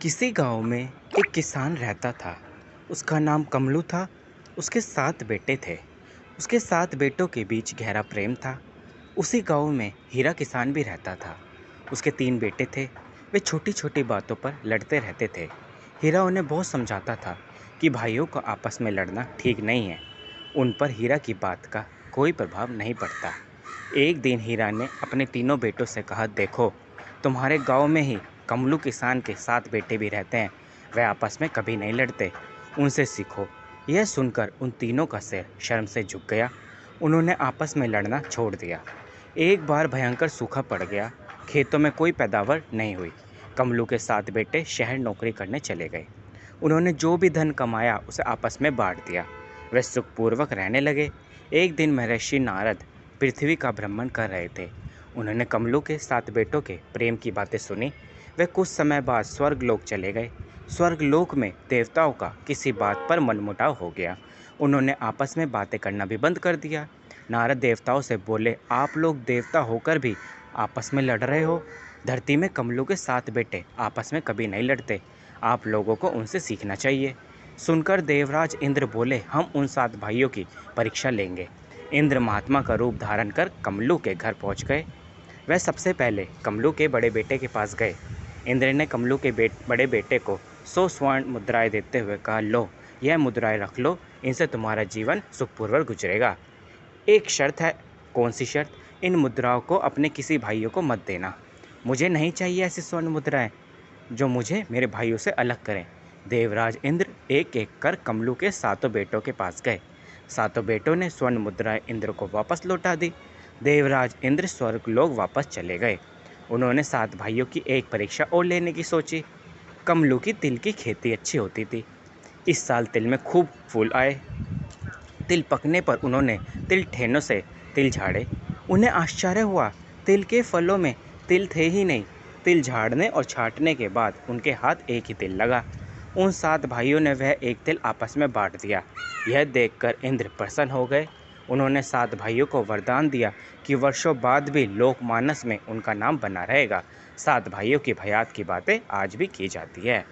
किसी गांव में एक किसान रहता था। उसका नाम कमलू था। उसके 7 बेटे थे। उसके 7 बेटों के बीच गहरा प्रेम था। उसी गांव में हीरा किसान भी रहता था। उसके 3 बेटे थे। वे छोटी छोटी बातों पर लड़ते रहते थे। हीरा उन्हें बहुत समझाता था कि भाइयों को आपस में लड़ना ठीक नहीं है। उन पर हीरा की बात का कोई प्रभाव नहीं पड़ता। एक दिन हीरा ने अपने तीनों बेटों से कहा, देखो, तुम्हारे गांव में ही कमलू किसान के 7 बेटे भी रहते हैं। वे आपस में कभी नहीं लड़ते। उनसे सीखो। यह सुनकर उन तीनों का सिर शर्म से झुक गया। उन्होंने आपस में लड़ना छोड़ दिया। एक बार भयंकर सूखा पड़ गया। खेतों में कोई पैदावार नहीं हुई। कमलू के 7 बेटे शहर नौकरी करने चले गए। उन्होंने जो भी धन कमाया उसे आपस में बांट दिया। वे सुखपूर्वक रहने लगे। एक दिन महर्षि नारद पृथ्वी का भ्रमण कर रहे थे। उन्होंने कमलू के 7 बेटों के प्रेम की बातें सुनी। वे कुछ समय बाद स्वर्गलोक चले गए। स्वर्गलोक में देवताओं का किसी बात पर मनमुटाव हो गया। उन्होंने आपस में बातें करना भी बंद कर दिया। नारद देवताओं से बोले, आप लोग देवता होकर भी आपस में लड़ रहे हो। धरती में कमलू के 7 बेटे आपस में कभी नहीं लड़ते। आप लोगों को उनसे सीखना चाहिए। सुनकर देवराज इंद्र बोले, हम उन 7 भाइयों की परीक्षा लेंगे। इंद्र महात्मा का रूप धारण कर कमलू के घर पहुंच गए। वह सबसे पहले कमलू के बड़े बेटे के पास गए। इंद्र ने कमलू के बड़े बेटे को 100 स्वर्ण मुद्राएं देते हुए कहा, लो, यह मुद्राएं रख लो। इनसे तुम्हारा जीवन सुखपूर्वक गुजरेगा। एक शर्त है। कौन सी शर्त? इन मुद्राओं को अपने किसी भाइयों को मत देना। मुझे नहीं चाहिए ऐसी स्वर्ण मुद्राएं जो मुझे मेरे भाइयों से अलग करें। देवराज इंद्र एक एक कर कमलू के 7 बेटों के पास गए। 7 बेटों ने स्वर्ण मुद्राएं इंद्र को वापस लौटा दी। देवराज इंद्र स्वर्गलोक वापस चले गए। उन्होंने 7 भाइयों की एक परीक्षा और लेने की सोची। कमलू की तिल की खेती अच्छी होती थी। इस साल तिल में खूब फूल आए। तिल पकने पर उन्होंने तिल ठेनों से तिल झाड़े। उन्हें आश्चर्य हुआ, तिल के फलों में तिल थे ही नहीं। तिल झाड़ने और छाँटने के बाद उनके हाथ एक ही तिल लगा। उन 7 भाइयों ने वह एक तिल आपस में बांट दिया। यह देखकर इंद्र प्रसन्न हो गए। उन्होंने 7 भाइयों को वरदान दिया कि वर्षों बाद भी लोकमानस में उनका नाम बना रहेगा। 7 भाइयों की भयात की बातें आज भी की जाती है।